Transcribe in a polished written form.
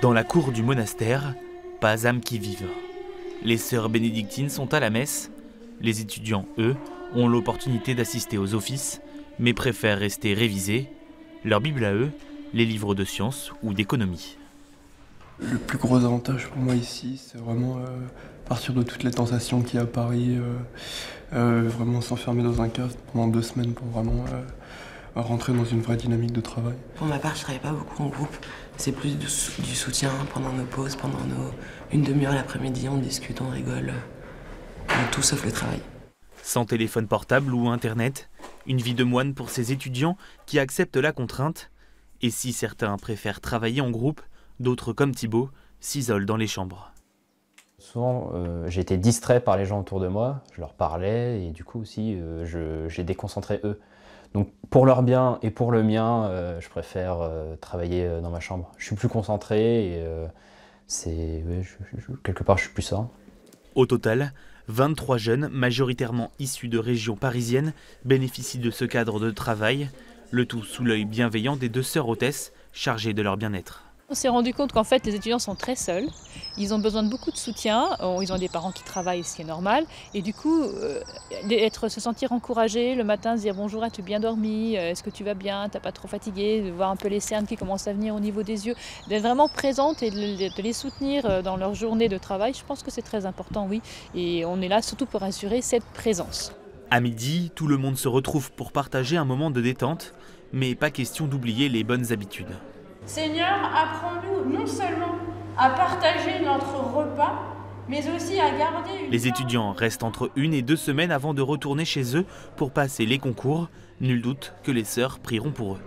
Dans la cour du monastère, pas âme qui vive. Les sœurs bénédictines sont à la messe. Les étudiants, eux, ont l'opportunité d'assister aux offices, mais préfèrent rester révisés. Leur Bible à eux, les livres de sciences ou d'économie. Le plus gros avantage pour moi ici, c'est vraiment partir de toutes les tentations qu'il y a à Paris, vraiment s'enfermer dans un cave pendant 2 semaines pour vraiment rentrer dans une vraie dynamique de travail. Pour ma part, je travaille pas beaucoup en groupe. C'est plus du soutien pendant nos pauses, pendant une demi-heure l'après-midi, on discute, on rigole. Tout sauf le travail. Sans téléphone portable ou internet, une vie de moine pour ces étudiants qui acceptent la contrainte. Et si certains préfèrent travailler en groupe, d'autres comme Thibaut s'isolent dans les chambres. Souvent, j'ai été distrait par les gens autour de moi, je leur parlais et du coup aussi, j'ai déconcentré eux. Donc pour leur bien et pour le mien, je préfère travailler dans ma chambre. Je suis plus concentré et quelque part je suis plus serein. Au total, 23 jeunes, majoritairement issus de régions parisiennes, bénéficient de ce cadre de travail, le tout sous l'œil bienveillant des 2 sœurs hôtesses chargées de leur bien-être. On s'est rendu compte qu'en fait les étudiants sont très seuls, ils ont besoin de beaucoup de soutien, ils ont des parents qui travaillent, ce qui est normal, et du coup se sentir encouragé le matin, se dire bonjour, as-tu bien dormi, est-ce que tu vas bien, t'as pas trop fatigué, de voir un peu les cernes qui commencent à venir au niveau des yeux, d'être vraiment présente et de les soutenir dans leur journée de travail, je pense que c'est très important, oui, et on est là surtout pour assurer cette présence. À midi, tout le monde se retrouve pour partager un moment de détente, mais pas question d'oublier les bonnes habitudes. Seigneur, apprends-nous non seulement à partager notre repas, mais aussi à garder une... Les étudiants restent entre 1 et 2 semaines avant de retourner chez eux pour passer les concours. Nul doute que les sœurs prieront pour eux.